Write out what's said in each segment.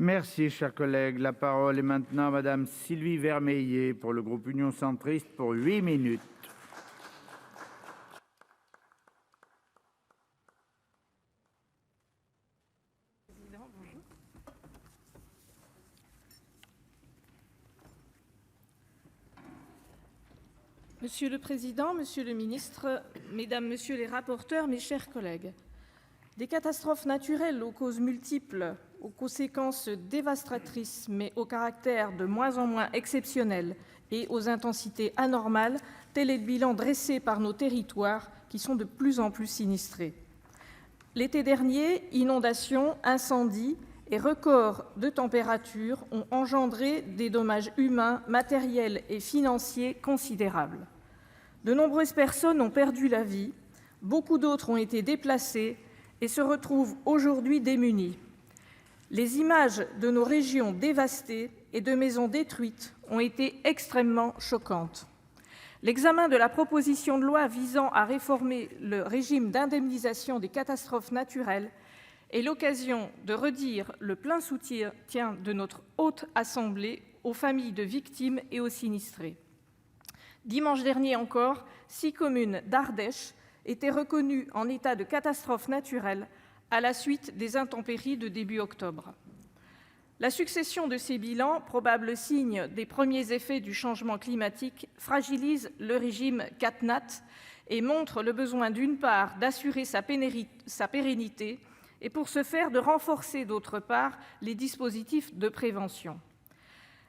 Merci, cher collègue. La parole est maintenant à Madame Sylvie Vermeillet pour le groupe Union centriste pour 8 minutes. Monsieur le Président, Monsieur le Ministre, Mesdames, Messieurs les rapporteurs, mes chers collègues, des catastrophes naturelles aux causes multiples, aux conséquences dévastatrices, mais au caractère de moins en moins exceptionnel et aux intensités anormales, tel est le bilan dressé par nos territoires qui sont de plus en plus sinistrés. L'été dernier, inondations, incendies et records de température ont engendré des dommages humains, matériels et financiers considérables. De nombreuses personnes ont perdu la vie, beaucoup d'autres ont été déplacées et se retrouvent aujourd'hui démunies. Les images de nos régions dévastées et de maisons détruites ont été extrêmement choquantes. L'examen de la proposition de loi visant à réformer le régime d'indemnisation des catastrophes naturelles est l'occasion de redire le plein soutien de notre Haute Assemblée aux familles de victimes et aux sinistrés. Dimanche dernier encore, 6 communes d'Ardèche étaient reconnues en état de catastrophe naturelle à la suite des intempéries de début octobre. La succession de ces bilans, probable signe des premiers effets du changement climatique, fragilise le régime CatNat et montre le besoin d'une part d'assurer sa pérennité et pour ce faire de renforcer d'autre part les dispositifs de prévention.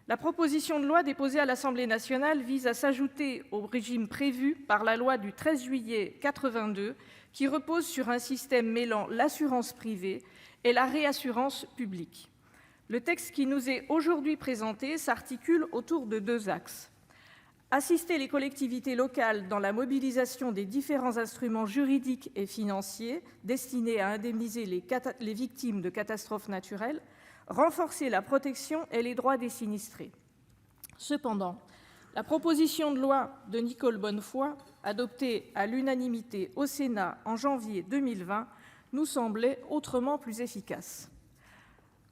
La proposition de loi déposée à l'Assemblée nationale vise à s'ajouter au régime prévu par la loi du 13 juillet 1982 qui repose sur un système mêlant l'assurance privée et la réassurance publique. Le texte qui nous est aujourd'hui présenté s'articule autour de 2 axes. Assister les collectivités locales dans la mobilisation des différents instruments juridiques et financiers destinés à indemniser les victimes de catastrophes naturelles, renforcer la protection et les droits des sinistrés. Cependant, la proposition de loi de Nicole Bonnefoy, adoptée à l'unanimité au Sénat en janvier 2020, nous semblait autrement plus efficace.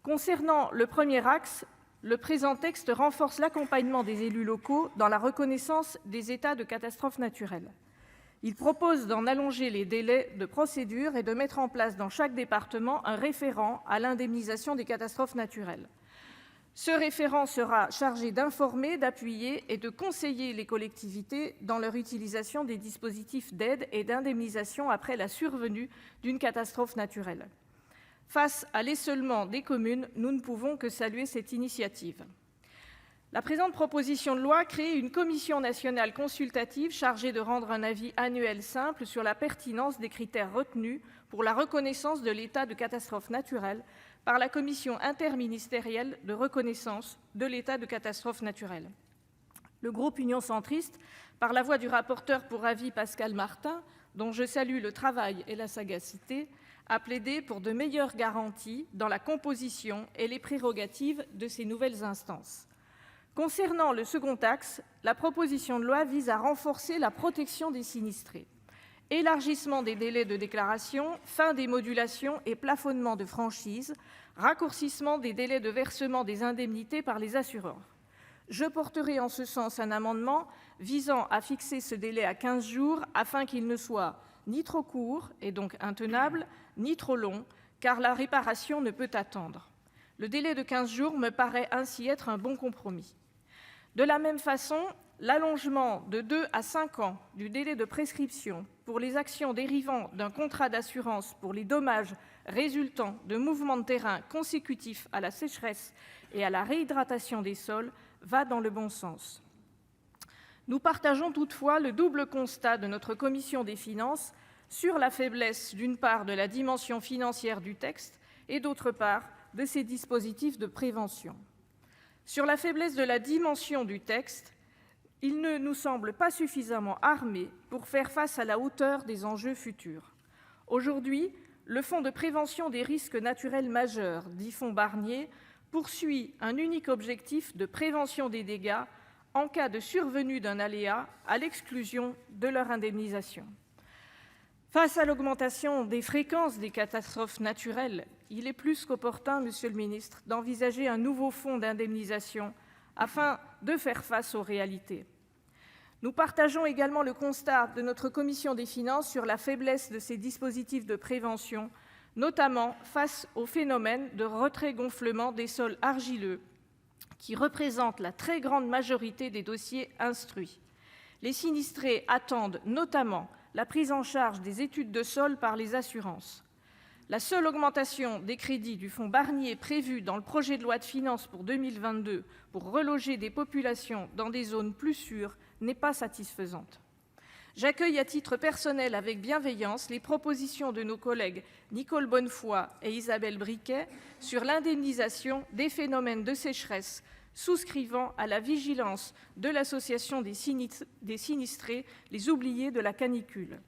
Concernant le premier axe, le présent texte renforce l'accompagnement des élus locaux dans la reconnaissance des états de catastrophes naturelles. Il propose d'en allonger les délais de procédure et de mettre en place dans chaque département un référent à l'indemnisation des catastrophes naturelles. Ce référent sera chargé d'informer, d'appuyer et de conseiller les collectivités dans leur utilisation des dispositifs d'aide et d'indemnisation après la survenue d'une catastrophe naturelle. Face à l'esseulement des communes, nous ne pouvons que saluer cette initiative. La présente proposition de loi crée une commission nationale consultative chargée de rendre un avis annuel simple sur la pertinence des critères retenus pour la reconnaissance de l'état de catastrophe naturelle par la commission interministérielle de reconnaissance de l'état de catastrophe naturelle. Le groupe Union centriste, par la voix du rapporteur pour avis Pascal Martin, dont je salue le travail et la sagacité, a plaidé pour de meilleures garanties dans la composition et les prérogatives de ces nouvelles instances. Concernant le second axe, la proposition de loi vise à renforcer la protection des sinistrés. Élargissement des délais de déclaration, fin des modulations et plafonnement de franchise, raccourcissement des délais de versement des indemnités par les assureurs. Je porterai en ce sens un amendement visant à fixer ce délai à 15 jours afin qu'il ne soit ni trop court et donc intenable, ni trop long, car la réparation ne peut attendre. Le délai de 15 jours me paraît ainsi être un bon compromis. De la même façon, l'allongement de 2 à 5 ans du délai de prescription pour les actions dérivant d'un contrat d'assurance pour les dommages résultant de mouvements de terrain consécutifs à la sécheresse et à la réhydratation des sols va dans le bon sens. Nous partageons toutefois le double constat de notre commission des finances sur la faiblesse, d'une part, de la dimension financière du texte et, d'autre part, de ses dispositifs de prévention. Sur la faiblesse de la dimension du texte, il ne nous semble pas suffisamment armé pour faire face à la hauteur des enjeux futurs. Aujourd'hui, le Fonds de prévention des risques naturels majeurs, dit Fonds Barnier, poursuit un unique objectif de prévention des dégâts en cas de survenue d'un aléa, à l'exclusion de leur indemnisation. Face à l'augmentation des fréquences des catastrophes naturelles, il est plus qu'opportun, Monsieur le ministre, d'envisager un nouveau fonds d'indemnisation afin de faire face aux réalités. Nous partageons également le constat de notre commission des finances sur la faiblesse de ces dispositifs de prévention, notamment face au phénomène de retrait-gonflement des sols argileux, qui représente la très grande majorité des dossiers instruits. Les sinistrés attendent notamment la prise en charge des études de sol par les assurances. La seule augmentation des crédits du fonds Barnier prévue dans le projet de loi de finances pour 2022 pour reloger des populations dans des zones plus sûres n'est pas satisfaisante. J'accueille à titre personnel avec bienveillance les propositions de nos collègues Nicole Bonnefoy et Isabelle Briquet sur l'indemnisation des phénomènes de sécheresse, souscrivant à la vigilance de l'association des sinistrés, les oubliés de la canicule.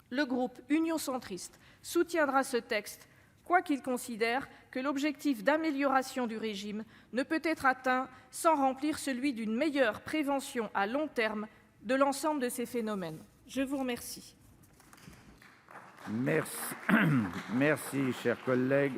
Le groupe Union centriste soutiendra ce texte, quoiqu'il considère que l'objectif d'amélioration du régime ne peut être atteint sans remplir celui d'une meilleure prévention à long terme de l'ensemble de ces phénomènes. Je vous remercie. Merci, chers collègues.